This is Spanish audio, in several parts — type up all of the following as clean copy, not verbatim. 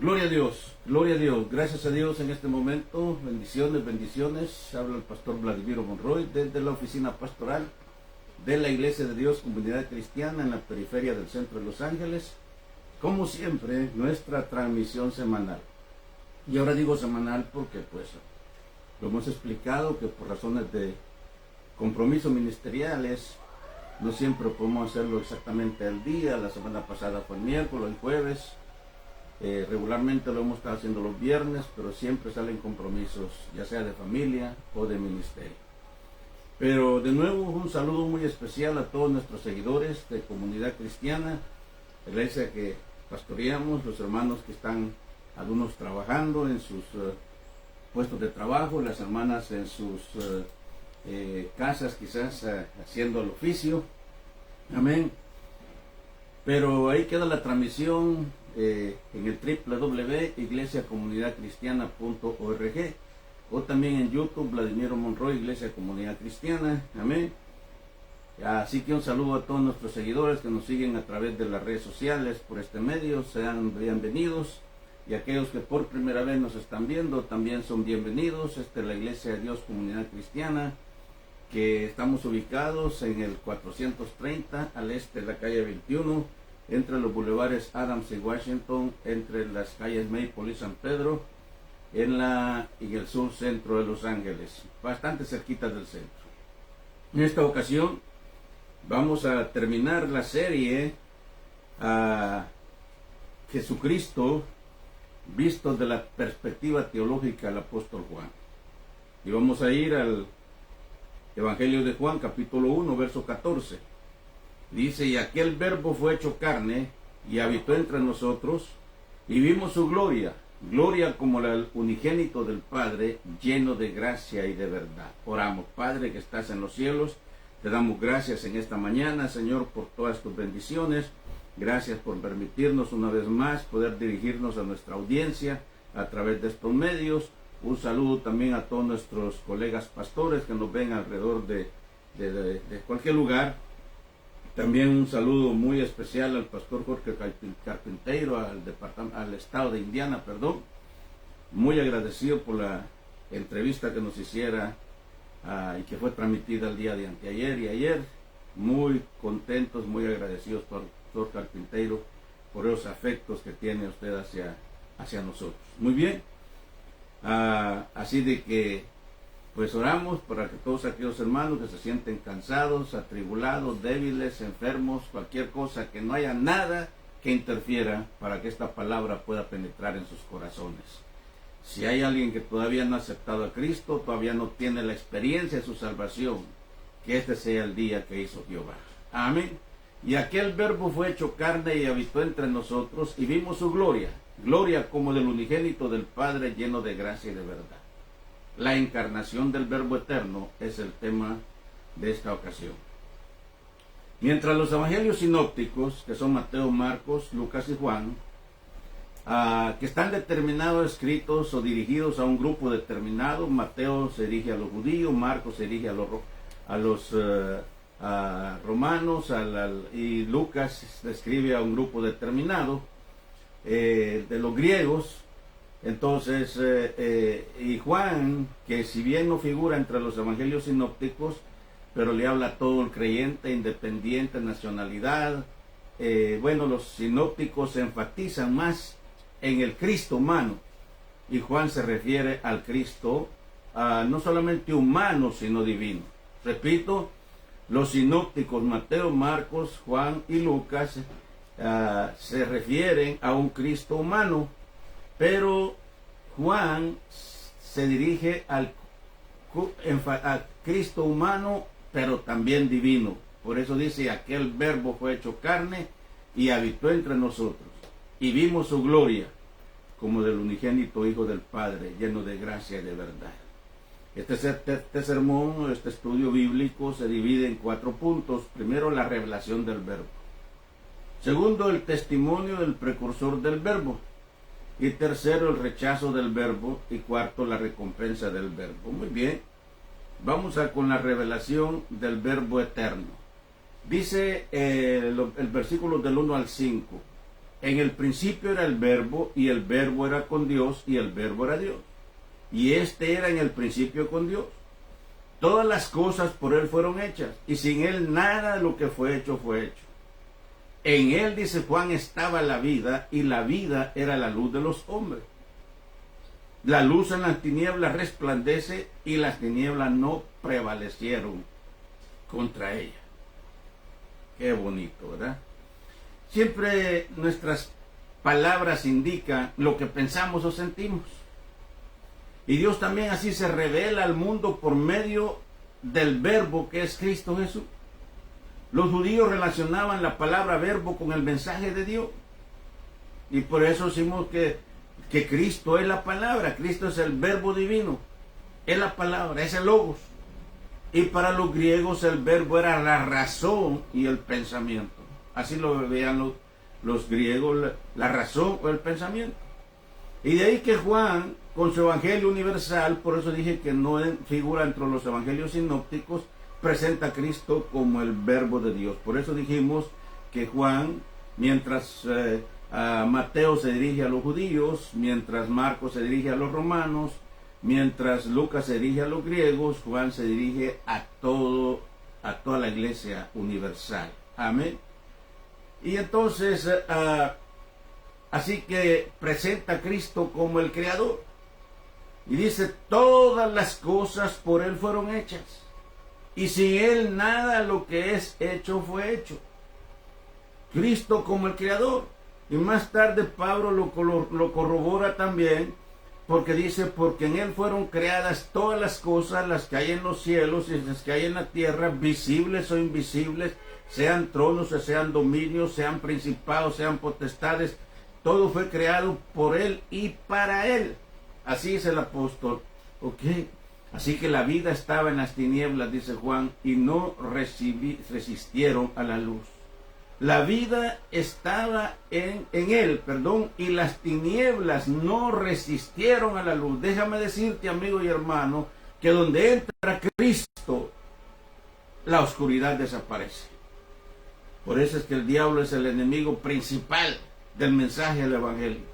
Gloria a Dios, gracias a Dios en este momento, bendiciones, bendiciones. Habla el pastor Vladimiro Monroy desde la oficina pastoral de la Iglesia de Dios Comunidad Cristiana en la periferia del centro de Los Ángeles. Como siempre, nuestra transmisión semanal. Y ahora digo semanal porque pues lo hemos explicado que por razones de compromisos ministeriales no siempre podemos hacerlo exactamente al día. La semana pasada fue el miércoles, el jueves. Regularmente lo hemos estado haciendo los viernes, pero siempre salen compromisos, ya sea de familia o de ministerio. Pero de nuevo un saludo muy especial a todos nuestros seguidores de Comunidad Cristiana, la iglesia que pastoreamos, los hermanos que están algunos trabajando en sus puestos de trabajo, las hermanas en sus casas quizás haciendo el oficio. Amén. Pero ahí queda la transmisión en el www.iglesiacomunidadcristiana.org o también en YouTube, Vladimiro Monroy, Iglesia Comunidad Cristiana. Amén. Así que un saludo a todos nuestros seguidores que nos siguen a través de las redes sociales por este medio. Sean bienvenidos. Y aquellos que por primera vez nos están viendo también son bienvenidos. Esta es la Iglesia de Dios Comunidad Cristiana, que estamos ubicados en el 430 al este de la calle 21, entre los bulevares Adams y Washington, entre las calles Maple y San Pedro, en el sur centro de Los Ángeles, bastante cerquita del centro. En esta ocasión vamos a terminar la serie a Jesucristo visto de la perspectiva teológica del apóstol Juan. Y vamos a ir al Evangelio de Juan, capítulo 1, verso 14. Dice: y aquel verbo fue hecho carne y habitó entre nosotros, y vimos su gloria, gloria como el unigénito del Padre, lleno de gracia y de verdad. Oramos. Padre que estás en los cielos, te damos gracias en esta mañana, Señor, por todas tus bendiciones. Gracias por permitirnos una vez más poder dirigirnos a nuestra audiencia a través de estos medios. Un saludo también a todos nuestros colegas pastores que nos ven alrededor de cualquier lugar. También un saludo muy especial al pastor Jorge Carpinteiro, al estado de Indiana, muy agradecido por la entrevista que nos hiciera y que fue transmitida el día de anteayer y ayer. Muy contentos, muy agradecidos por Pastor Carpinteiro por esos afectos que tiene usted hacia nosotros. Muy bien. Así de que pues oramos para que todos aquellos hermanos que se sienten cansados, atribulados, débiles, enfermos, cualquier cosa, que no haya nada que interfiera para que esta palabra pueda penetrar en sus corazones. Si hay alguien que todavía no ha aceptado a Cristo, todavía no tiene la experiencia de su salvación, que este sea el día que hizo Jehová. Amén. Y aquel verbo fue hecho carne y habitó entre nosotros, y vimos su gloria, gloria como del unigénito del Padre, lleno de gracia y de verdad. La encarnación del Verbo eterno es el tema de esta ocasión. Mientras los evangelios sinópticos, que son Mateo, Marcos, Lucas y Juan, que están determinados, escritos o dirigidos a un grupo determinado, Mateo se dirige a los judíos, Marcos se dirige a los romanos, y Lucas describe a un grupo determinado de los griegos. Entonces, y Juan, que si bien no figura entre los evangelios sinópticos, pero le habla a todo el creyente, independiente, nacionalidad. Los sinópticos se enfatizan más en el Cristo humano, y Juan se refiere al Cristo no solamente humano, sino divino. Repito, los sinópticos Mateo, Marcos, Juan y Lucas se refieren a un Cristo humano, pero Juan se dirige a Cristo humano, pero también divino. Por eso dice: aquel verbo fue hecho carne y habitó entre nosotros, y vimos su gloria como del unigénito Hijo del Padre, lleno de gracia y de verdad. Este sermón, este estudio bíblico se divide en 4 puntos. Primero, la revelación del verbo. Segundo, el testimonio del precursor del verbo. Y tercero, el rechazo del verbo. Y cuarto, la recompensa del verbo. Muy bien. Vamos con la revelación del verbo eterno. Dice el versículo del 1 al 5. en el principio era el verbo, y el verbo era con Dios, y el verbo era Dios. Y este era en el principio con Dios. Todas las cosas por él fueron hechas, y sin él nada de lo que fue hecho fue hecho. En él, dice Juan, estaba la vida, y la vida era la luz de los hombres. La luz en las tinieblas resplandece, y las tinieblas no prevalecieron contra ella. Qué bonito, ¿verdad? Siempre nuestras palabras indican lo que pensamos o sentimos. Y Dios también así se revela al mundo por medio del verbo que es Cristo Jesús. Los judíos relacionaban la palabra verbo con el mensaje de Dios. Y por eso decimos que Cristo es la palabra. Cristo es el verbo divino. Es la palabra, es el logos. Y para los griegos el verbo era la razón y el pensamiento. Así lo veían los griegos, la razón o el pensamiento. Y de ahí que Juan, con su evangelio universal, por eso dije que no figura entre los evangelios sinópticos, presenta a Cristo como el verbo de Dios. Por eso dijimos que Juan, mientras Mateo se dirige a los judíos, mientras Marcos se dirige a los romanos, mientras Lucas se dirige a los griegos, Juan se dirige a toda la iglesia universal. Amén. Y entonces, así que presenta a Cristo como el Creador. Y dice, todas las cosas por él fueron hechas. Y sin él nada lo que es hecho fue hecho. Cristo como el Creador. Y más tarde Pablo lo corrobora también, porque dice, porque en él fueron creadas todas las cosas, las que hay en los cielos y las que hay en la tierra, visibles o invisibles, sean tronos, sean dominios, sean principados, sean potestades. Todo fue creado por él y para él. Así es el apóstol. Ok. Así que la vida estaba en las tinieblas, dice Juan, y no resistieron a la luz. La vida estaba en él, y las tinieblas no resistieron a la luz. Déjame decirte, amigo y hermano, que donde entra Cristo, la oscuridad desaparece. Por eso es que el diablo es el enemigo principal del mensaje del evangelio.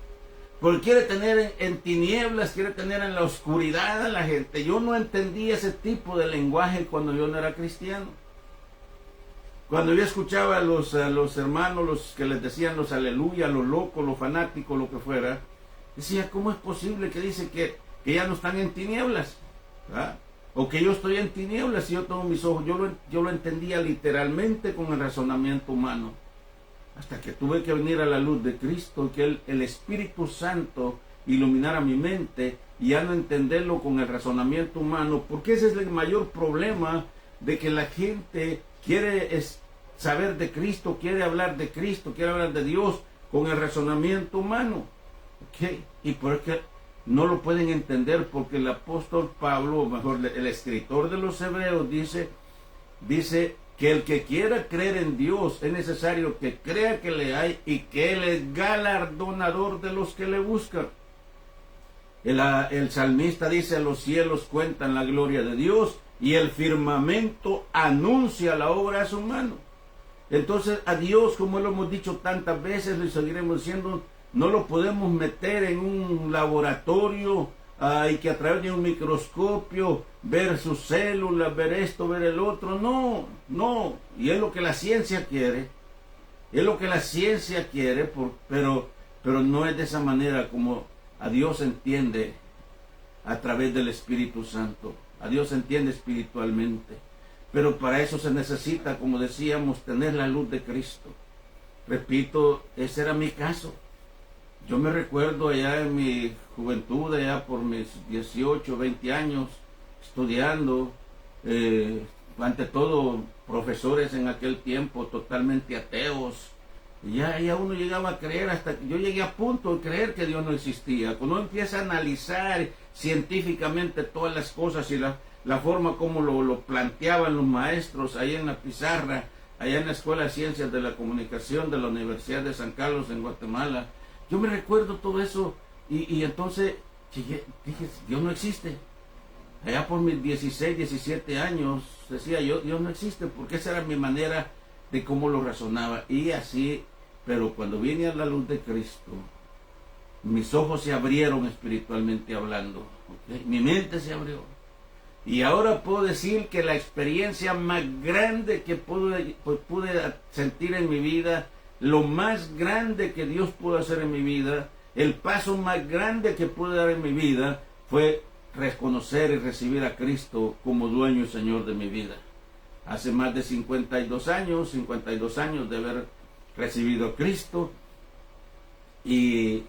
Porque quiere tener en tinieblas, quiere tener en la oscuridad a la gente. Yo no entendía ese tipo de lenguaje cuando yo no era cristiano. Cuando yo escuchaba a los hermanos, los que les decían los aleluya, los locos, los fanáticos, lo que fuera, decía, ¿cómo es posible que dice que ya no están en tinieblas? ¿Verdad? O que yo estoy en tinieblas y yo tengo mis ojos. Yo lo entendía literalmente con el razonamiento humano. Hasta que tuve que venir a la luz de Cristo, que el Espíritu Santo iluminara mi mente y ya no entenderlo con el razonamiento humano, porque ese es el mayor problema de que la gente quiere saber de Cristo, quiere hablar de Cristo, quiere hablar de Dios con el razonamiento humano. ¿Okay? Y porque no lo pueden entender, porque el apóstol Pablo, o mejor el escritor de los Hebreos, dice que el que quiera creer en Dios es necesario que crea que le hay y que Él es galardonador de los que le buscan. El salmista dice, los cielos cuentan la gloria de Dios y el firmamento anuncia la obra de su mano. Entonces a Dios, como lo hemos dicho tantas veces, lo seguiremos diciendo, no lo podemos meter en un laboratorio y que a través de un microscopio ver sus células, ver esto, ver el otro. No. Y es lo que la ciencia quiere. Pero no es de esa manera como a Dios entiende a través del Espíritu Santo. A Dios entiende espiritualmente. Pero para eso se necesita, como decíamos, tener la luz de Cristo. Repito, ese era mi caso. Yo me recuerdo allá en mi juventud, allá por mis 18, 20 años, estudiando, ante todo profesores en aquel tiempo totalmente ateos. Y ya uno llegaba a creer, hasta que yo llegué a punto de creer que Dios no existía. Cuando uno empieza a analizar científicamente todas las cosas y la forma como lo planteaban los maestros ahí en la pizarra, allá en la Escuela de Ciencias de la Comunicación de la Universidad de San Carlos en Guatemala, yo me recuerdo todo eso y entonces dije, Dios no existe. Allá por mis 16, 17 años decía yo, Dios no existe, porque esa era mi manera de cómo lo razonaba. Y así Pero cuando vine a la luz de Cristo, mis ojos se abrieron espiritualmente hablando, ¿okay? Mi mente se abrió. Y ahora puedo decir que la experiencia más grande que pude sentir en mi vida, lo más grande que Dios pudo hacer en mi vida, el paso más grande que pude dar en mi vida, fue reconocer y recibir a Cristo como dueño y Señor de mi vida. Hace más de 52 años de haber recibido a Cristo, y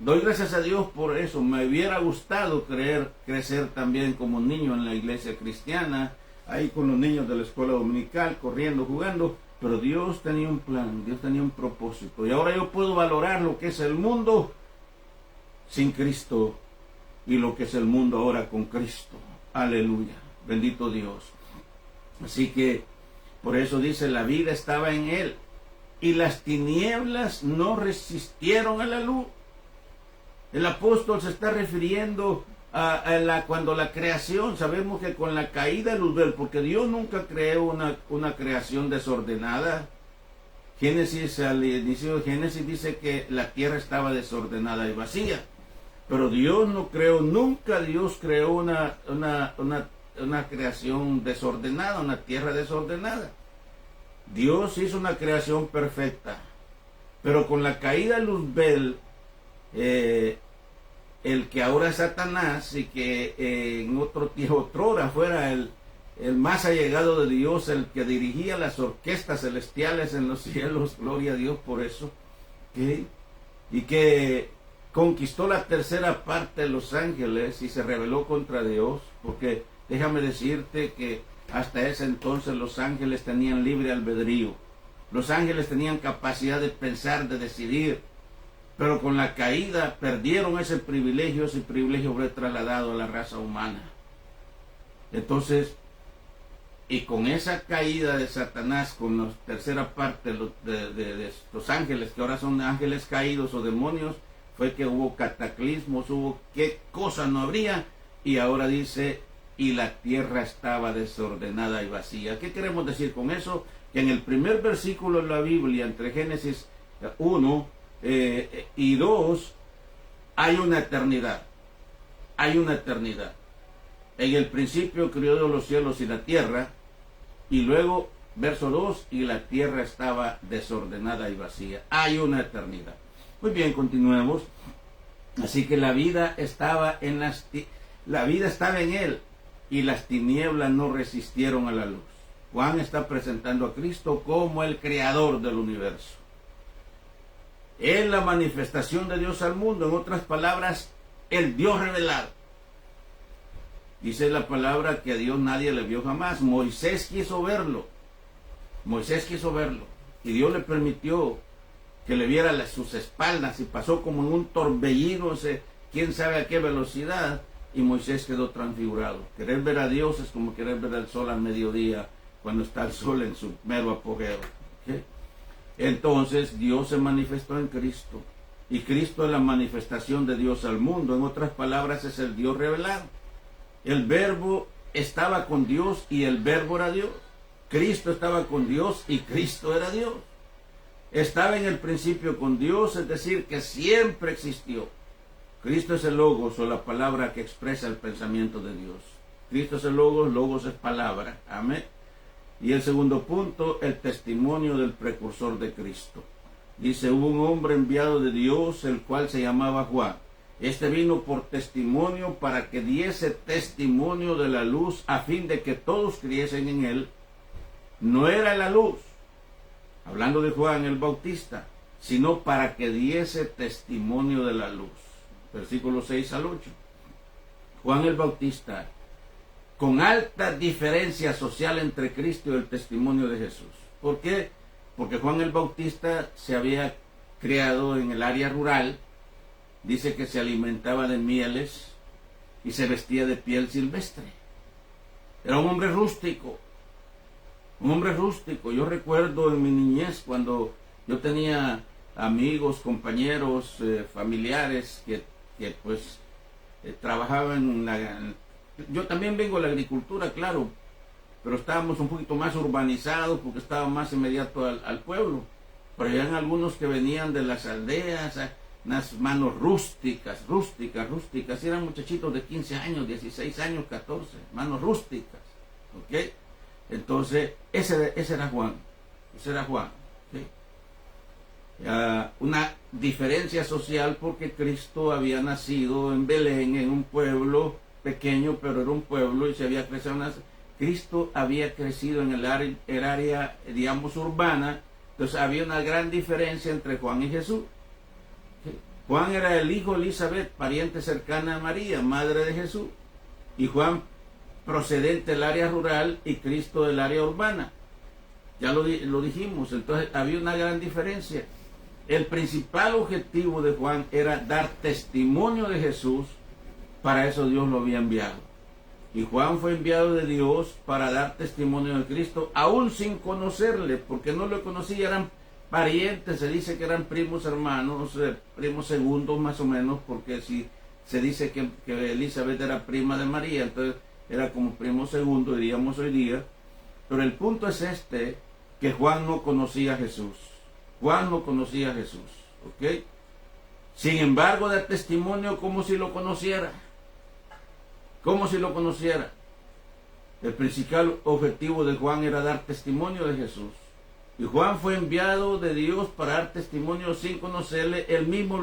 doy gracias a Dios por eso. Me hubiera gustado crecer también como niño en la iglesia cristiana, ahí con los niños de la escuela dominical, corriendo, jugando, pero Dios tenía un plan, Dios tenía un propósito, y ahora yo puedo valorar lo que es el mundo sin Cristo y lo que es el mundo ahora con Cristo. Aleluya, bendito Dios. Así que por eso dice, la vida estaba en Él y las tinieblas no resistieron a la luz. El apóstol se está refiriendo cuando la creación, sabemos que con la caída de Luzbel, porque Dios nunca creó una creación desordenada. Al inicio de Génesis dice que la tierra estaba desordenada y vacía, pero Dios no creó, nunca Dios creó una creación desordenada, una tierra desordenada. Dios hizo una creación perfecta, pero con la caída de Luzbel, el que ahora es Satanás, y que en otrora fuera el más allegado de Dios, el que dirigía las orquestas celestiales en los cielos, gloria a Dios por eso, ¿okay? Y que conquistó la tercera parte de los ángeles y se rebeló contra Dios, porque déjame decirte que hasta ese entonces los ángeles tenían libre albedrío, los ángeles tenían capacidad de pensar, de decidir, pero con la caída perdieron ese privilegio fue trasladado a la raza humana. Entonces, y con esa caída de Satanás, con la tercera parte de los ángeles, que ahora son ángeles caídos o demonios, fue que hubo cataclismos, hubo qué cosa no habría, y ahora dice, y la tierra estaba desordenada y vacía. ¿Qué queremos decir con eso? Que en el primer versículo de la Biblia, entre Génesis 1 y 2, hay una eternidad. Hay una eternidad. En el principio creó Dios los cielos y la tierra, y luego, verso 2, y la tierra estaba desordenada y vacía. Hay una eternidad. Muy bien, continuemos. Así que la vida estaba en Él, y las tinieblas no resistieron a la luz. Juan está presentando a Cristo como el creador del universo. Es la manifestación de Dios al mundo, en otras palabras, el Dios revelado. Dice la palabra que a Dios nadie le vio jamás. Moisés quiso verlo, y Dios le permitió que le viera sus espaldas, y pasó como en un torbellino, quién sabe a qué velocidad, y Moisés quedó transfigurado. Querer ver a Dios es como querer ver el sol al mediodía, cuando está el sol en su mero apogeo. ¿Okay? Entonces Dios se manifestó en Cristo, y Cristo es la manifestación de Dios al mundo. En otras palabras, es el Dios revelado. El Verbo estaba con Dios y el Verbo era Dios. Cristo estaba con Dios y Cristo era Dios. Estaba en el principio con Dios, es decir, que siempre existió. Cristo es el Logos, o la palabra que expresa el pensamiento de Dios. Cristo es el Logos, Logos es palabra. Amén. Y el segundo punto, el testimonio del precursor de Cristo. Dice, hubo un hombre enviado de Dios, el cual se llamaba Juan. Este vino por testimonio, para que diese testimonio de la luz, a fin de que todos creyesen en él. No era la luz, hablando de Juan el Bautista, sino para que diese testimonio de la luz. Versículos 6 al 8. Juan el Bautista, con alta diferencia social entre Cristo y el testimonio de Jesús. ¿Por qué? Porque Juan el Bautista se había criado en el área rural. Dice que se alimentaba de mieles y se vestía de piel silvestre. Era un hombre rústico. Un hombre rústico. Yo recuerdo en mi niñez, cuando yo tenía amigos, compañeros, familiares que trabajaban yo también vengo de la agricultura, claro, pero estábamos un poquito más urbanizados porque estaba más inmediato al pueblo. pero habían algunos que venían de las aldeas, unas manos rústicas, y eran muchachitos de 15 años, 16 años, 14, manos rústicas, ¿ok? Entonces, ese era Juan, ¿ok? Una diferencia social porque Cristo había nacido en Belén, en un pueblo pequeño, pero era un pueblo y se había crecido Cristo había crecido en el área, digamos, urbana. Entonces había una gran diferencia entre Juan y Jesús. Juan era el hijo de Elizabeth, pariente cercana a María, madre de Jesús, y Juan procedente del área rural y Cristo del área urbana. Ya lo dijimos. Entonces había una gran diferencia. El principal objetivo de Juan era dar testimonio de Jesús. Para eso Dios lo había enviado. Y Juan fue enviado de Dios para dar testimonio de Cristo, aún sin conocerle, porque no lo conocía, eran parientes, se dice que eran primos hermanos, primos segundos más o menos, porque si se dice que Elizabeth era prima de María, entonces era como primo segundo, diríamos hoy día. Pero el punto es que Juan no conocía a Jesús. Juan no conocía a Jesús, ¿ok? Sin embargo, da testimonio como si lo conociera. Como si lo conociera. El principal objetivo de Juan era dar testimonio de Jesús. Y Juan fue enviado de Dios para dar testimonio sin conocerle. Él mismo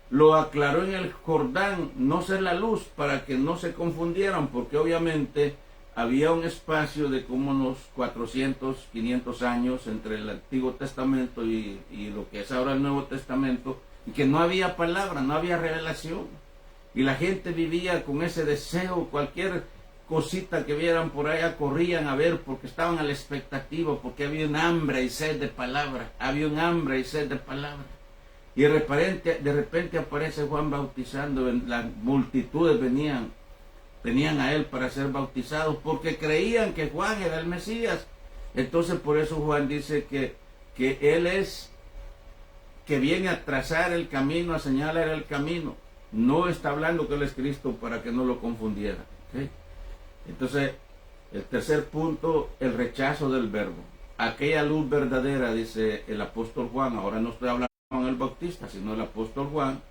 lo aclaró en el Jordán, no ser la luz, para que no se confundieran, porque obviamente había un espacio de como unos 400, 500 años entre el Antiguo Testamento y lo que es ahora el Nuevo Testamento, y que no había palabra, no había revelación. Y la gente vivía con ese deseo, cualquier cosita que vieran por allá corrían a ver porque estaban a la expectativa, porque había un hambre y sed de palabra, Y de repente aparece Juan bautizando, las multitudes venían a él para ser bautizados porque creían que Juan era el Mesías. Entonces por eso Juan dice que él es que viene a trazar el camino, a señalar el camino. No está hablando que él es Cristo para que no lo confundiera, ¿okay? Entonces, el tercer punto, el rechazo del verbo. Aquella luz verdadera, dice el apóstol Juan, ahora no estoy hablando con el Bautista, sino el apóstol Juan,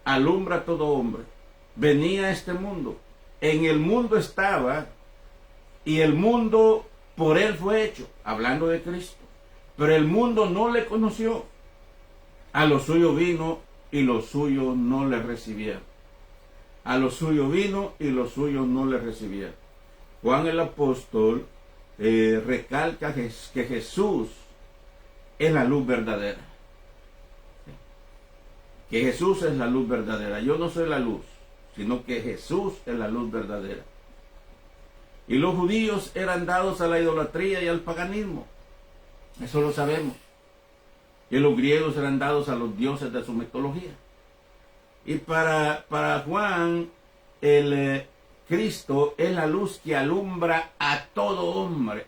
alumbra a todo hombre. Venía a este mundo. En el mundo estaba, y el mundo por él fue hecho, hablando de Cristo. Pero el mundo no le conoció. A lo suyo vino, y los suyos no le recibieron. A lo suyo vino y los suyos no le recibieron. Juan el apóstol recalca que Jesús es la luz verdadera. Que Jesús es la luz verdadera. Yo no soy la luz, sino que Jesús es la luz verdadera. Y los judíos eran dados a la idolatría y al paganismo. Eso lo sabemos. Y los griegos eran dados a los dioses de su mitología. Y para Juan, el Cristo es la luz que alumbra a todo hombre,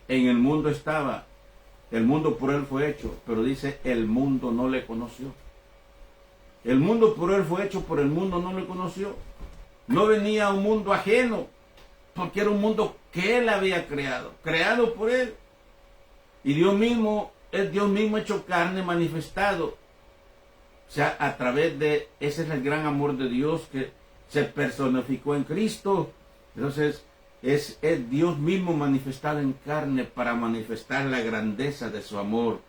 En el mundo estaba, el mundo por él fue hecho, pero dice, el mundo no le conoció. El mundo por él fue hecho, pero el mundo no le conoció. No venía a un mundo ajeno, porque era un mundo que él había creado por él. Y Dios mismo, es Dios mismo hecho carne, manifestado. O sea, a través de, ese es el gran amor de Dios que se personificó en Cristo. Entonces, es Dios mismo manifestado en carne para manifestar la grandeza de su amor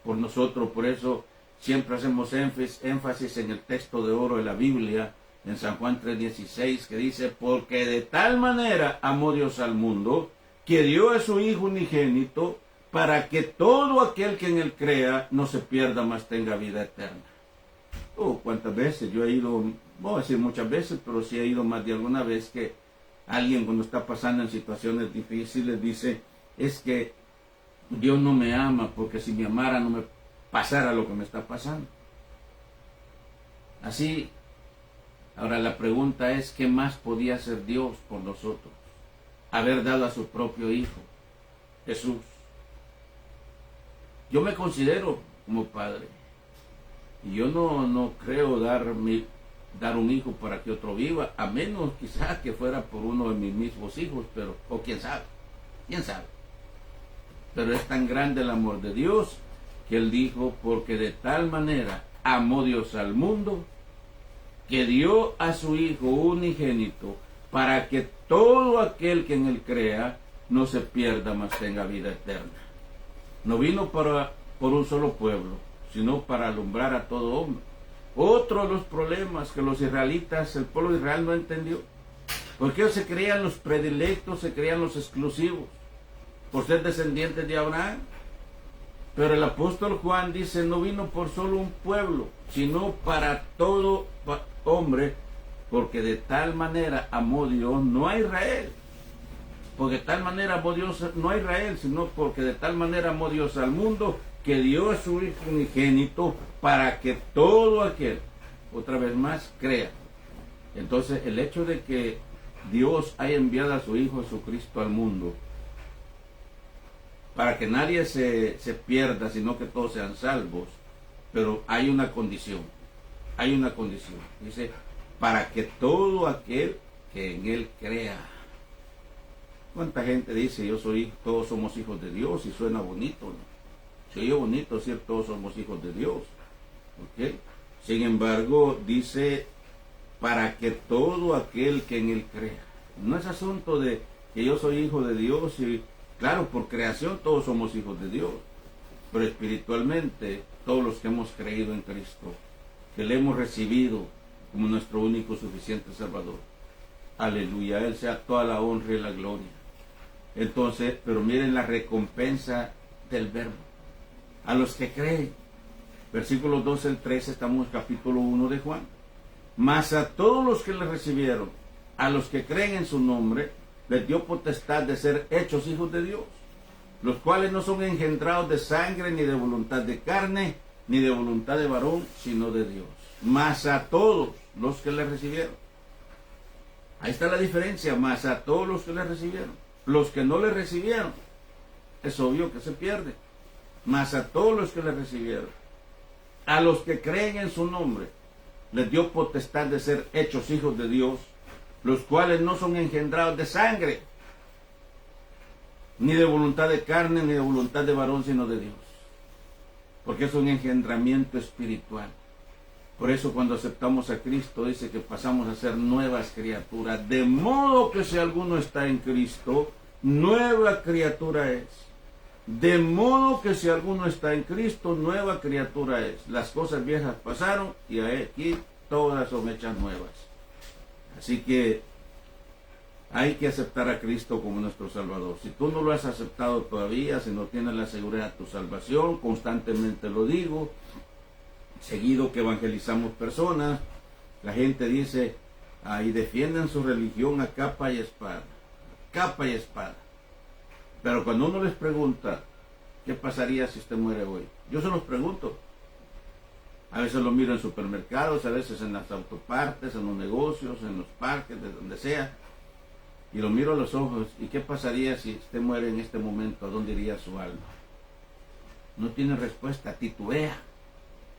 por nosotros. Por eso siempre hacemos énfasis en el texto de oro de la Biblia, en San Juan 3:16, que dice, porque de tal manera amó Dios al mundo, que dio a su Hijo unigénito, para que todo aquel que en él crea no se pierda, mas tenga vida eterna. ¿Cuántas veces? Yo he ido, voy a decir muchas veces, pero sí he ido más de alguna vez que alguien cuando está pasando en situaciones difíciles dice, es que Dios no me ama, porque si me amara no me pasara lo que me está pasando. Así, ahora la pregunta es, ¿qué más podía hacer Dios por nosotros? Haber dado a su propio Hijo, Jesús. Yo me considero como padre. Y yo no creo dar un hijo para que otro viva, a menos quizás que fuera por uno de mis mismos hijos, pero, o quién sabe. Pero es tan grande el amor de Dios que Él dijo, porque de tal manera amó Dios al mundo, que dio a su Hijo unigénito, para que todo aquel que en Él crea no se pierda, mas tenga vida eterna. No vino por un solo pueblo, sino para alumbrar a todo hombre. Otro de los problemas que los israelitas, el pueblo de Israel no entendió, porque ellos se creían los predilectos, se creían los exclusivos, por ser descendientes de Abraham. Pero el apóstol Juan dice, no vino por solo un pueblo, sino para todo hombre, porque de tal manera amó Dios, no a Israel, porque de tal manera amó Dios, no a Israel, sino porque de tal manera amó Dios al mundo, que dio a su Hijo unigénito, para que todo aquel, otra vez más, crea. Entonces, el hecho de que Dios haya enviado a su Hijo Jesucristo al mundo, para que nadie se pierda, sino que todos sean salvos, pero hay una condición, dice, para que todo aquel que en Él crea. ¿Cuánta gente dice, yo soy, todos somos hijos de Dios, y suena bonito, ¿no? Se oye bonito decir, todos somos hijos de Dios, ¿ok? Sin embargo, dice, para que todo aquel que en Él crea. No es asunto de que yo soy hijo de Dios, y claro, por creación todos somos hijos de Dios, pero espiritualmente todos los que hemos creído en Cristo, que le hemos recibido como nuestro único suficiente Salvador, aleluya, a Él sea toda la honra y la gloria. Entonces, pero miren la recompensa del verbo, a los que creen. Versículos 12 al 13, estamos en capítulo 1 de Juan. Mas a todos los que le recibieron, a los que creen en su nombre, les dio potestad de ser hechos hijos de Dios, los cuales no son engendrados de sangre, ni de voluntad de carne, ni de voluntad de varón, sino de Dios. Mas a todos los que le recibieron. Ahí está la diferencia, mas a todos los que le recibieron. Los que no le recibieron, es obvio que se pierde. Mas a todos los que le recibieron, a los que creen en su nombre, les dio potestad de ser hechos hijos de Dios, los cuales no son engendrados de sangre, ni de voluntad de carne, ni de voluntad de varón, sino de Dios. Porque es un engendramiento espiritual. Por eso cuando aceptamos a Cristo dice que pasamos a ser nuevas criaturas. De modo que si alguno está en Cristo, nueva criatura es. De modo que si alguno está en Cristo, nueva criatura es. Las cosas viejas pasaron y aquí todas son hechas nuevas. Así que hay que aceptar a Cristo como nuestro Salvador. Si tú no lo has aceptado todavía, si no tienes la seguridad de tu salvación, constantemente lo digo, seguido que evangelizamos personas, la gente dice, y defienden su religión a capa y espada. Capa y espada. Pero cuando uno les pregunta, ¿qué pasaría si usted muere hoy? Yo se los pregunto. A veces lo miro en supermercados, a veces en las autopartes, en los negocios, en los parques, de donde sea. Y lo miro a los ojos. ¿Y qué pasaría si usted muere en este momento? ¿A dónde iría su alma? No tiene respuesta, titubea.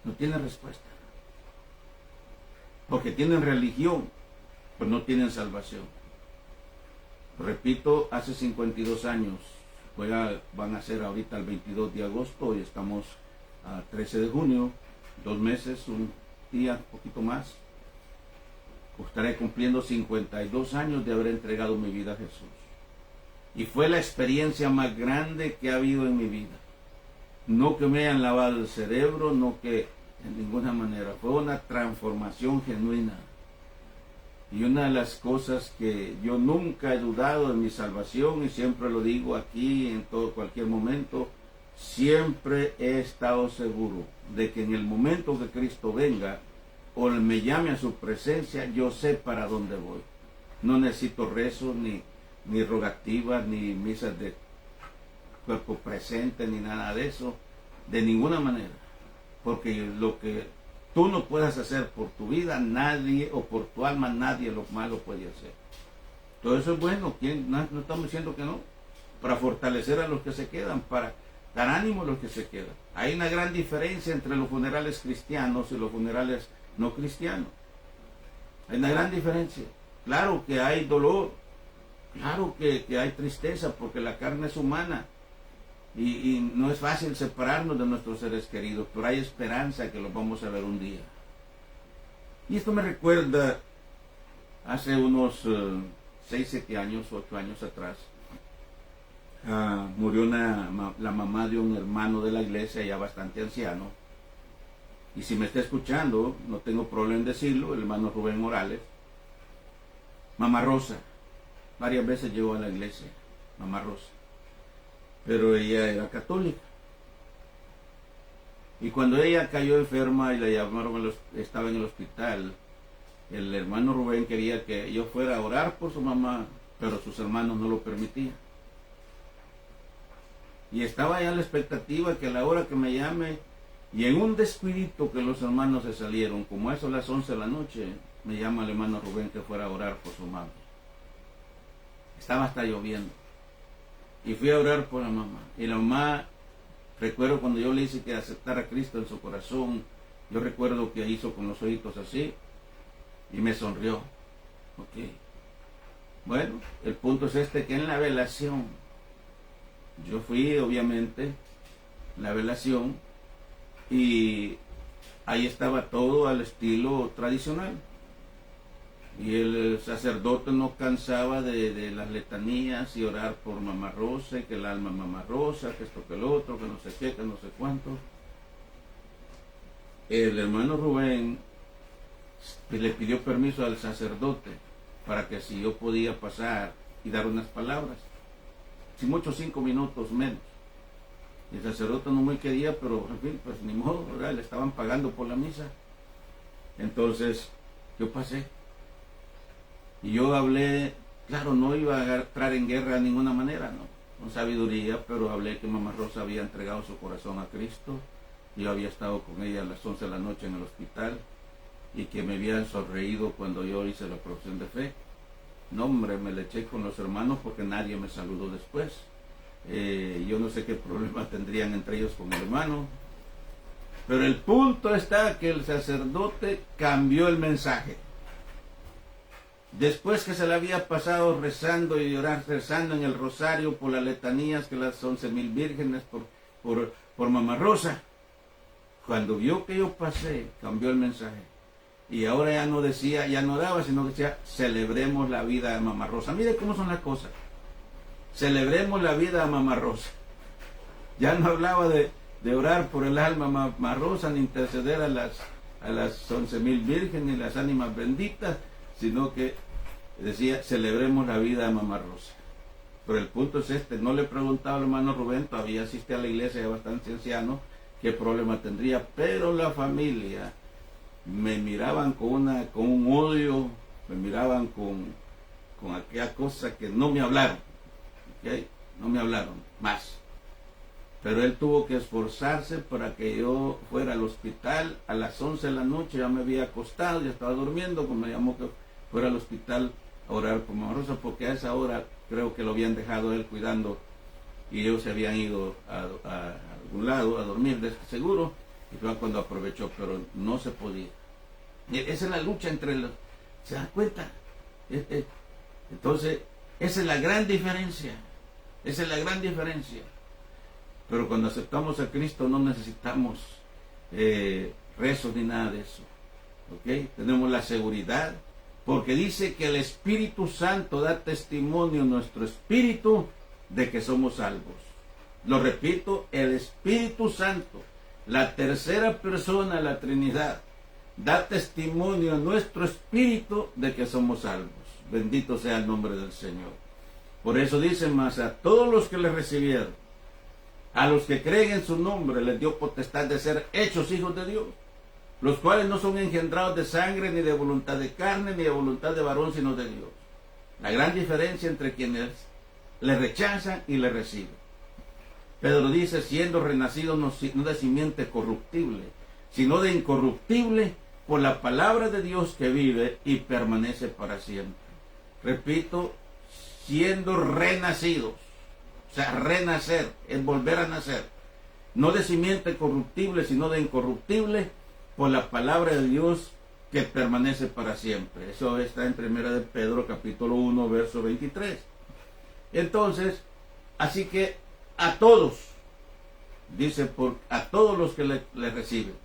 No tiene respuesta. Porque tienen religión, pero no tienen salvación. Repito, hace 52 años, van a ser ahorita el 22 de agosto y estamos a 13 de junio, 2 meses, un día, un poquito más. Estaré cumpliendo 52 años de haber entregado mi vida a Jesús. Y fue la experiencia más grande que ha habido en mi vida. No que me hayan lavado el cerebro, no que en ninguna manera. Fue una transformación genuina. Y una de las cosas que yo nunca he dudado de mi salvación, y siempre lo digo aquí en cualquier momento, siempre he estado seguro de que en el momento que Cristo venga, o me llame a su presencia, yo sé para dónde voy. No necesito rezos, ni rogativas, ni misas de cuerpo presente, ni nada de eso, de ninguna manera. Porque lo que tú no puedas hacer por tu vida, nadie, o por tu alma, nadie lo malo puede hacer. Todo eso es bueno, no estamos diciendo que no, para fortalecer a los que se quedan, para dar ánimo a los que se quedan. Hay una gran diferencia entre los funerales cristianos y los funerales no cristianos. Hay una gran diferencia. Claro que hay dolor, claro que hay tristeza, porque la carne es humana. y no es fácil separarnos de nuestros seres queridos, pero hay esperanza que los vamos a ver un día. Y esto me recuerda hace unos 6, 7 años, 8 años atrás. Murió la mamá de un hermano de la iglesia, ya bastante anciano. Y si me está escuchando, no tengo problema en decirlo, el hermano Rubén Morales. Mamá Rosa, varias veces llegó a la iglesia, Mamá Rosa. Pero ella era católica. Y cuando ella cayó enferma y la llamaron, estaba en el hospital, el hermano Rubén quería que yo fuera a orar por su mamá, pero sus hermanos no lo permitían. Y estaba ya la expectativa que a la hora que me llame, y en un descuidito que los hermanos se salieron, como eso a las 11 de la noche, me llama el hermano Rubén que fuera a orar por su mamá. Estaba hasta lloviendo. Y fui a orar por la mamá. Y la mamá, recuerdo cuando yo le hice que aceptara a Cristo en su corazón, yo recuerdo que hizo con los ojitos así, y me sonrió. Ok. Bueno, el punto es que en la velación, yo fui obviamente, la velación, y ahí estaba todo al estilo tradicional. Y el sacerdote no cansaba de las letanías y orar por Mamá Rosa, y que el alma Mamá Rosa, que esto, que el otro, que no sé qué, que no sé cuánto. El hermano Rubén le pidió permiso al sacerdote para que si yo podía pasar y dar unas palabras, si mucho 5 minutos menos. Y el sacerdote no me quería, pero en fin, pues ni modo, ¿verdad? Le estaban pagando por la misa. Entonces yo pasé y yo hablé. Claro, no iba a entrar en guerra de ninguna manera, no, con sabiduría, pero hablé que Mamá Rosa había entregado su corazón a Cristo. Yo había estado con ella a las 11 de la noche en el hospital, y que me habían sonreído cuando yo hice la profesión de fe. No, hombre, me le eché con los hermanos porque nadie me saludó después. Yo no sé qué problema tendrían entre ellos con el hermano. Pero el punto está que el sacerdote cambió el mensaje. Después que se le había pasado rezando y rezando en el rosario por las letanías, que las 11,000 vírgenes por Mamá Rosa, cuando vio que yo pasé, cambió el mensaje. Y ahora ya no decía, ya no daba, sino que decía, celebremos la vida de Mamá Rosa. Mire cómo son las cosas. Celebremos la vida de Mamá Rosa. Ya no hablaba de orar por el alma Mamá Rosa, ni interceder a las 11,000 vírgenes, ni las ánimas benditas, sino que decía, celebremos la vida de Mamá Rosa. Pero el punto es no le preguntaba al hermano Rubén, todavía asiste a la iglesia, ya bastante anciano, qué problema tendría, pero la familia me miraban con un odio, me miraban con aquella cosa que no me hablaron, ¿okay? No me hablaron más. Pero él tuvo que esforzarse para que yo fuera al hospital a las 11 de la noche, ya me había acostado, ya estaba durmiendo, cuando me llamó que fuera al hospital a orar por Mamá Rosa, porque a esa hora creo que lo habían dejado él cuidando, y ellos se habían ido a algún lado a dormir, de seguro, y fue cuando aprovechó, pero no se podía. Esa es la lucha entre los... ¿Se dan cuenta? Entonces, esa es la gran diferencia. Esa es la gran diferencia. Pero cuando aceptamos a Cristo no necesitamos rezos ni nada de eso. ¿Ok? Tenemos la seguridad, porque dice que el Espíritu Santo da testimonio en nuestro espíritu de que somos salvos. Lo repito, el Espíritu Santo, la tercera persona de la Trinidad, da testimonio a nuestro espíritu de que somos salvos. Bendito sea el nombre del Señor. Por eso dice más, a todos los que le recibieron, a los que creen en su nombre, les dio potestad de ser hechos hijos de Dios, los cuales no son engendrados de sangre, ni de voluntad de carne, ni de voluntad de varón, sino de Dios. La gran diferencia entre quienes le rechazan y le reciben. Pedro dice, siendo renacidos no de simiente corruptible, sino de incorruptible, por la palabra de Dios que vive y permanece para siempre. Repito, siendo renacidos, o sea, renacer, es volver a nacer, no de simiente corruptible, sino de incorruptible, por la palabra de Dios que permanece para siempre. Eso está en 1 de Pedro, capítulo 1, verso 23. Entonces, así que a todos, Dice, a todos los que le reciben.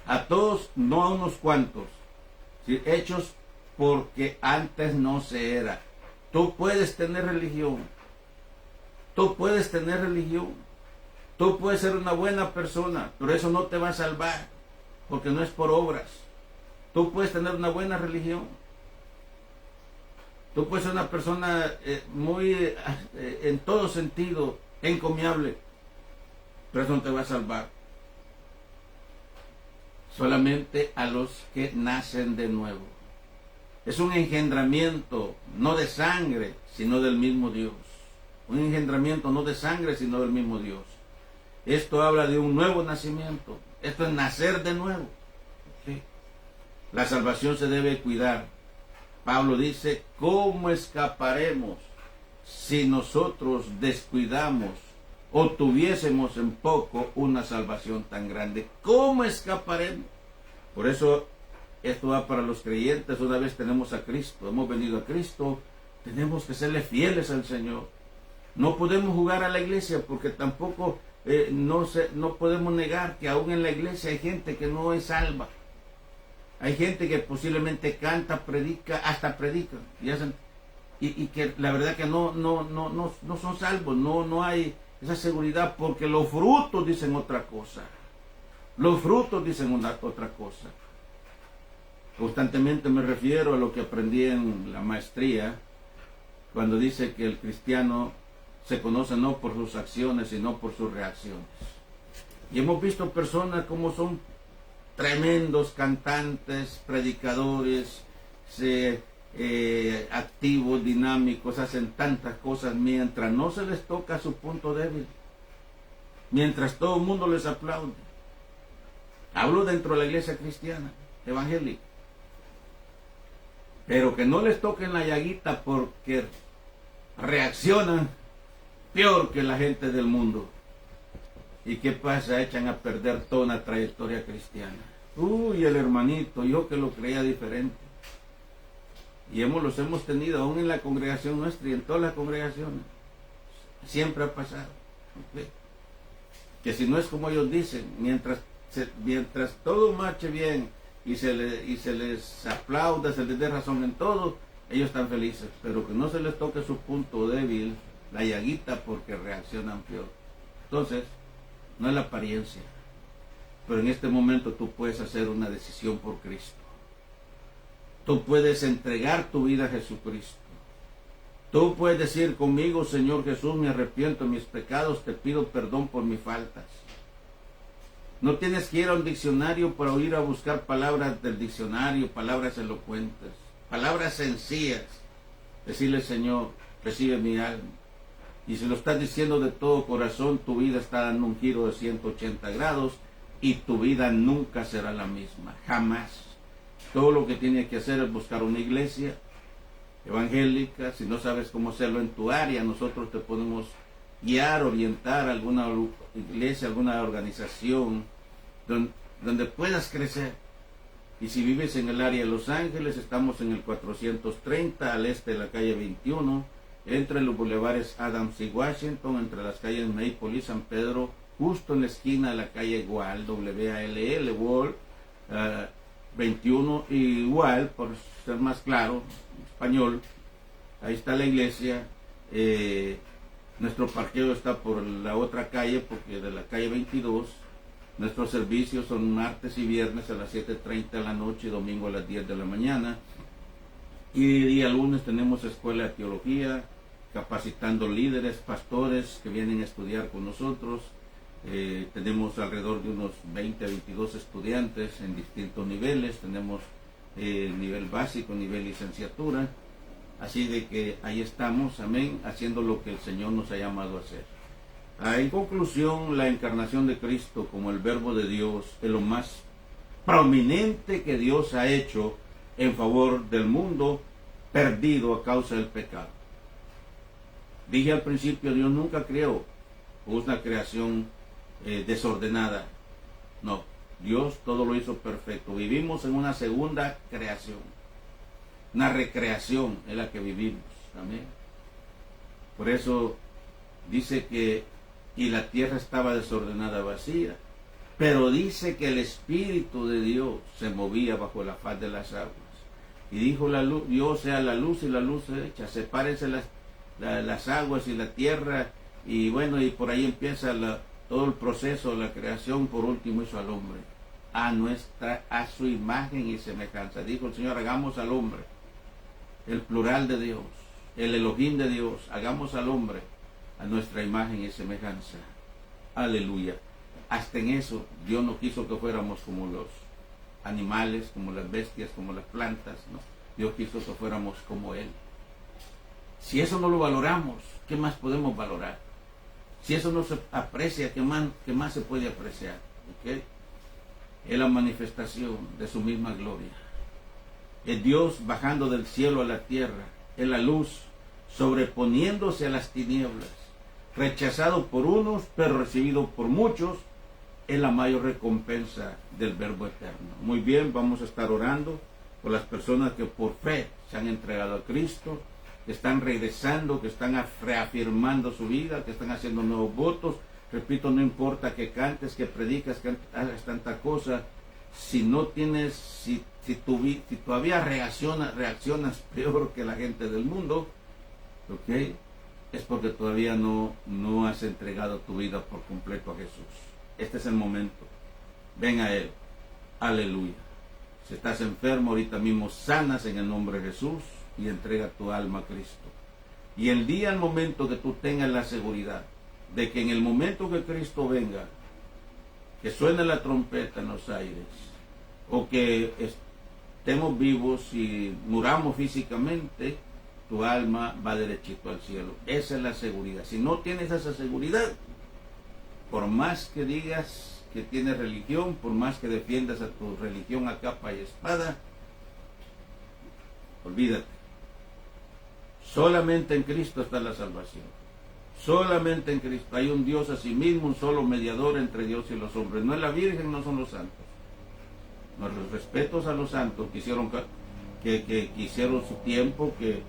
A todos, no a unos cuantos. ¿Sí? Hechos porque antes no se era. Tú puedes tener religión. Tú puedes tener religión. Tú puedes ser una buena persona, pero eso no te va a salvar, porque no es por obras. Tú puedes tener una buena religión. Tú puedes ser una persona muy, en todo sentido, encomiable, pero eso no te va a salvar. Solamente a los que nacen de nuevo. Es un engendramiento, no de sangre, sino del mismo Dios. Un engendramiento no de sangre, sino del mismo Dios. Esto habla de un nuevo nacimiento. Esto es nacer de nuevo. ¿Sí? La salvación se debe cuidar. Pablo dice, ¿cómo escaparemos si nosotros descuidamos o tuviésemos en poco una salvación tan grande? ¿Cómo escaparemos? Por eso esto va para los creyentes. Una vez tenemos a Cristo, hemos venido a Cristo, tenemos que serle fieles al Señor. No podemos jugar a la iglesia porque tampoco no podemos negar que aún en la iglesia hay gente que no es salva. Hay gente que posiblemente canta, predica, hasta predica, y que la verdad que no son salvos, no hay esa seguridad, porque los frutos dicen otra cosa. Los frutos dicen otra cosa. Constantemente me refiero a lo que aprendí en la maestría, cuando dice que el cristiano se conoce no por sus acciones, sino por sus reacciones. Y hemos visto personas como son tremendos cantantes, predicadores, activos, dinámicos, hacen tantas cosas mientras no se les toca su punto débil, mientras todo el mundo les aplaude. Hablo dentro de la iglesia cristiana, evangélica, pero que no les toquen la llaguita porque reaccionan peor que la gente del mundo. ¿Y qué pasa? Echan a perder toda una trayectoria cristiana. Uy, el hermanito, yo que lo creía diferente. Y los hemos tenido aún en la congregación nuestra y en todas las congregaciones. Siempre ha pasado. ¿Okay? Que si no es como ellos dicen, mientras todo marche bien y se les aplauda, se les dé razón en todo, ellos están felices. Pero que no se les toque su punto débil, la llaguita, porque reaccionan peor. Entonces, no es la apariencia, pero en este momento tú puedes hacer una decisión por Cristo. Tú puedes entregar tu vida a Jesucristo. Tú puedes decir conmigo, Señor Jesús, me arrepiento de mis pecados, te pido perdón por mis faltas. No tienes que ir a un diccionario para ir a buscar palabras del diccionario, palabras elocuentes, palabras sencillas. Decirle, Señor, recibe mi alma. Y si lo estás diciendo de todo corazón, tu vida está dando un giro de 180 grados y tu vida nunca será la misma, jamás. Todo lo que tienes que hacer es buscar una iglesia evangélica. Si no sabes cómo hacerlo en tu área, nosotros te podemos guiar, orientar a alguna iglesia, alguna organización donde puedas crecer. Y si vives en el área de Los Ángeles, estamos en el 430 al este de la calle 21, entre los bulevares Adams y Washington, entre las calles Maple y San Pedro, justo en la esquina de la calle Wall, W-A-L-L, Wall, 21, y Wall, por ser más claro, en español. Ahí está la iglesia. Nuestro parqueo está por la otra calle, porque de la calle 22. Nuestros servicios son martes y viernes a las 7:30 de la noche y domingo a las 10 de la mañana. Y día lunes tenemos escuela de teología, capacitando líderes, pastores que vienen a estudiar con nosotros. Tenemos alrededor de unos 20 a 22 estudiantes en distintos niveles. Tenemos nivel básico, nivel licenciatura. Así de que ahí estamos, amén, haciendo lo que el Señor nos ha llamado a hacer. En conclusión, la encarnación de Cristo como el Verbo de Dios es lo más prominente que Dios ha hecho en favor del mundo perdido a causa del pecado. Dije al principio, Dios nunca creó una creación desordenada. No, Dios todo lo hizo perfecto. Vivimos en una segunda creación, una recreación en la que vivimos. Amén. Por eso dice que y la tierra estaba desordenada, vacía. Pero dice que el Espíritu de Dios se movía bajo la faz de las aguas. Y dijo la luz, Dios sea la luz, y la luz se echa. Sepárense las aguas y la tierra. Y bueno, y por ahí empieza todo el proceso de la creación. Por último hizo al hombre a su imagen y semejanza. Dijo el Señor, hagamos al hombre, el plural de Dios, el Elohim de Dios, hagamos al hombre a nuestra imagen y semejanza. Aleluya. Hasta en eso Dios no quiso que fuéramos como los animales, como las bestias, como las plantas, ¿no? Dios quiso que fuéramos como Él. Si eso no lo valoramos, ¿qué más podemos valorar? Si eso no se aprecia, ¿qué más se puede apreciar? ¿Okay? Es la manifestación de su misma gloria. Es Dios bajando del cielo a la tierra. Es la luz sobreponiéndose a las tinieblas. Rechazado por unos, pero recibido por muchos. Es la mayor recompensa del Verbo eterno. Muy bien, vamos a estar orando por las personas que por fe se han entregado a Cristo, que están regresando, que están reafirmando su vida, que están haciendo nuevos votos. Repito, no importa que cantes, que predicas, que hagas tanta cosa, si no tienes, si todavía reaccionas peor que la gente del mundo, ¿ok? Es porque todavía no has entregado tu vida por completo a Jesús. Este es el momento. Ven a Él. Aleluya. Si estás enfermo, ahorita mismo sanas en el nombre de Jesús y entrega tu alma a Cristo. Y el momento que tú tengas la seguridad de que en el momento que Cristo venga, que suene la trompeta en los aires, o que estemos vivos y muramos físicamente, tu alma va derechito al cielo. Esa es la seguridad. Si no tienes esa seguridad, por más que digas que tienes religión, por más que defiendas a tu religión a capa y espada, olvídate. Solamente en Cristo está la salvación. Solamente en Cristo. Hay un Dios a sí mismo, un solo mediador entre Dios y los hombres. No es la Virgen, no son los santos. Nuestros respetos a los santos que hicieron su tiempo, que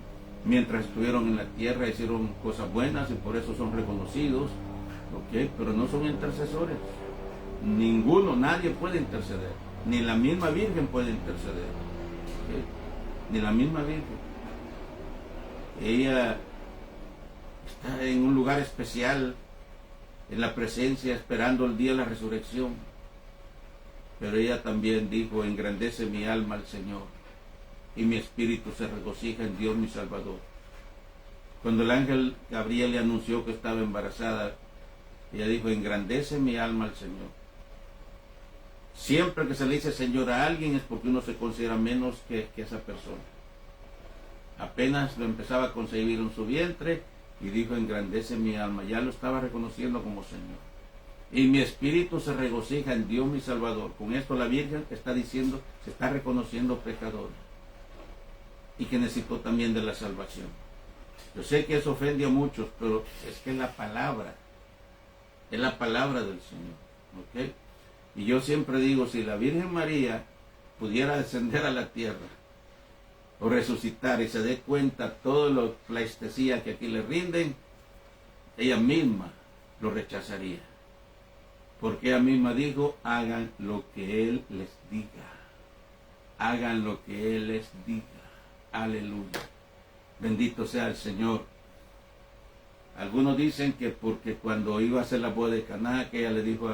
mientras estuvieron en la tierra hicieron cosas buenas y por eso son reconocidos, ¿okay? Pero no son intercesores. Ninguno, nadie puede interceder. Ni la misma Virgen puede interceder. ¿Okay? Ni la misma Virgen. Ella está en un lugar especial, en la presencia, esperando el día de la resurrección. Pero ella también dijo, engrandece mi alma al Señor, y mi espíritu se regocija en Dios mi Salvador. Cuando el ángel Gabriel le anunció que estaba embarazada, ella dijo, engrandece mi alma al Señor. Siempre que se le dice Señor a alguien es porque uno se considera menos que esa persona. Apenas lo empezaba a concebir en su vientre y dijo, engrandece mi alma. Ya lo estaba reconociendo como Señor. Y mi espíritu se regocija en Dios mi Salvador. Con esto la Virgen está diciendo, se está reconociendo pecadora. Y que necesitó también de la salvación. Yo sé que eso ofende a muchos, pero es que es la palabra del Señor. ¿Okay? Y yo siempre digo, si la Virgen María pudiera descender a la tierra o resucitar y se dé cuenta todo lo pleistesía que aquí le rinden, ella misma lo rechazaría. Porque ella misma dijo, hagan lo que Él les diga. Hagan lo que Él les diga. Aleluya. Bendito sea el Señor. Algunos dicen que porque cuando iba a hacer la boda de Caná, que ella le dijo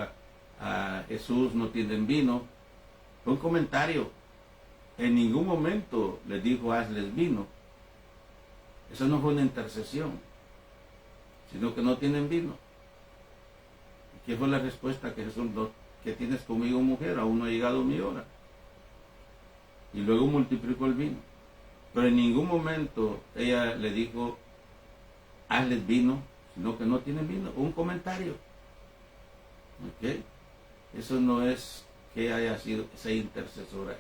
a Jesús, no tienen vino. Fue un comentario. En ningún momento les dijo, hazles vino. Eso no fue una intercesión, sino que no tienen vino. ¿Qué fue la respuesta que Jesús dio? ¿Qué tienes conmigo, mujer? Aún no ha llegado mi hora. Y luego multiplicó el vino. Pero en ningún momento ella le dijo, hazles vino, sino que no tienen vino. Un comentario. ¿Okay? Eso no es que haya sido esa intercesora.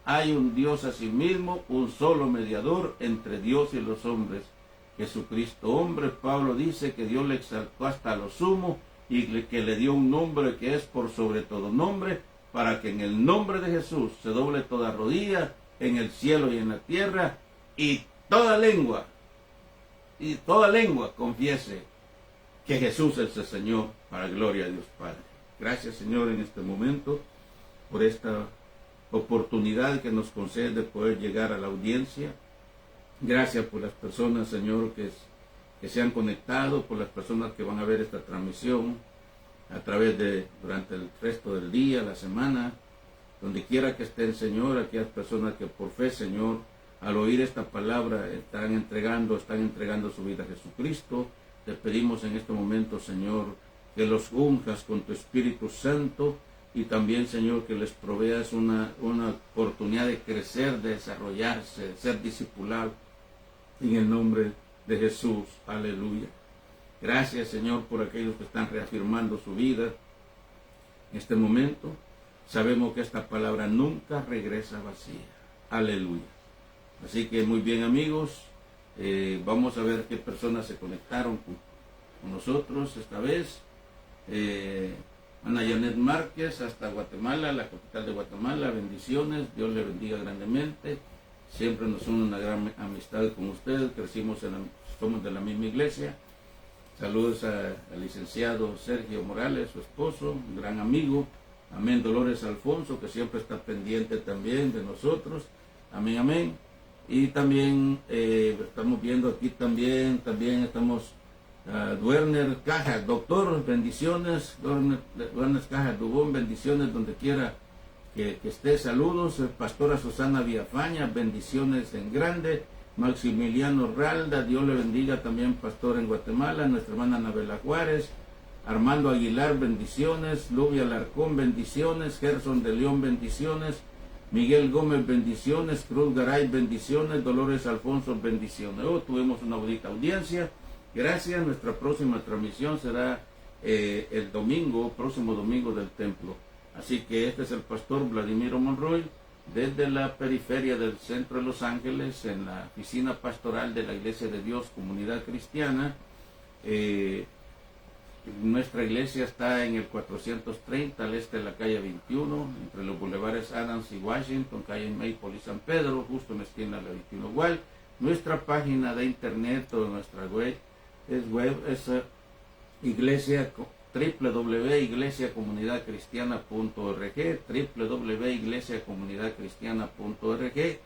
Hay un Dios a sí mismo, un solo mediador entre Dios y los hombres, Jesucristo hombre. Pablo dice que Dios le exaltó hasta lo sumo y que le dio un nombre que es por sobre todo nombre, para que en el nombre de Jesús se doble toda rodilla en el cielo y en la tierra, y toda lengua confiese que Jesús es el Señor, para gloria de Dios Padre. Gracias, Señor, en este momento por esta oportunidad que nos concede de poder llegar a la audiencia. Gracias por las personas, Señor, que se han conectado, por las personas que van a ver esta transmisión a través de, durante el resto del día, la semana, donde quiera que estén, Señor, aquellas personas que por fe, Señor, al oír esta palabra están entregando su vida a Jesucristo. Te pedimos en este momento, Señor, que los unjas con tu Espíritu Santo y también, Señor, que les proveas una oportunidad de crecer, de desarrollarse, de ser discipulado en el nombre de Jesús. Aleluya. Gracias, Señor, por aquellos que están reafirmando su vida en este momento. Sabemos que esta palabra nunca regresa vacía. Aleluya. Así que muy bien, amigos, vamos a ver qué personas se conectaron con nosotros esta vez. Ana Janet Márquez hasta Guatemala, la capital de Guatemala, bendiciones, Dios le bendiga grandemente. Siempre nos une una gran amistad con ustedes, somos de la misma iglesia. Saludos al licenciado Sergio Morales, su esposo, un gran amigo. Amén. Dolores Alfonso, que siempre está pendiente también de nosotros. Amén, amén. Y también estamos viendo aquí también estamos Werner Cajas, doctor, bendiciones. Werner Cajas Dubón, bendiciones donde quiera que esté. Saludos. Pastora Susana Villafaña, bendiciones en grande. Maximiliano Ralda, Dios le bendiga también, pastor en Guatemala. Nuestra hermana Anabela Juárez. Armando Aguilar, bendiciones. Lubia Alarcón, bendiciones. Gerson de León, bendiciones. Miguel Gómez, bendiciones. Cruz Garay, bendiciones. Dolores Alfonso, bendiciones. Tuvimos una bonita audiencia. Gracias. Nuestra próxima transmisión será el próximo domingo del templo. Así que este es el pastor Vladimiro Monroy, desde la periferia del centro de Los Ángeles, en la oficina pastoral de la Iglesia de Dios Comunidad Cristiana. Nuestra iglesia está en el 430 al este de la calle 21, entre los bulevares Adams y Washington, calle Maple y San Pedro, justo en la esquina de la 21 igual. Nuestra página de internet o nuestra web es www.iglesiacomunidadcristiana.org, www.iglesiacomunidadcristiana.org,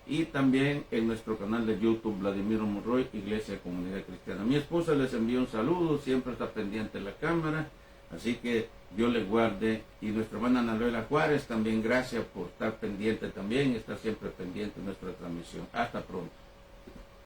y también en nuestro canal de YouTube, Vladimiro Monroy, Iglesia Comunidad Cristiana. Mi esposa les envía un saludo, siempre está pendiente de la cámara, así que Dios les guarde. Y nuestra hermana Anabela Juárez, también gracias por estar pendiente también, estar siempre pendiente de nuestra transmisión. Hasta pronto.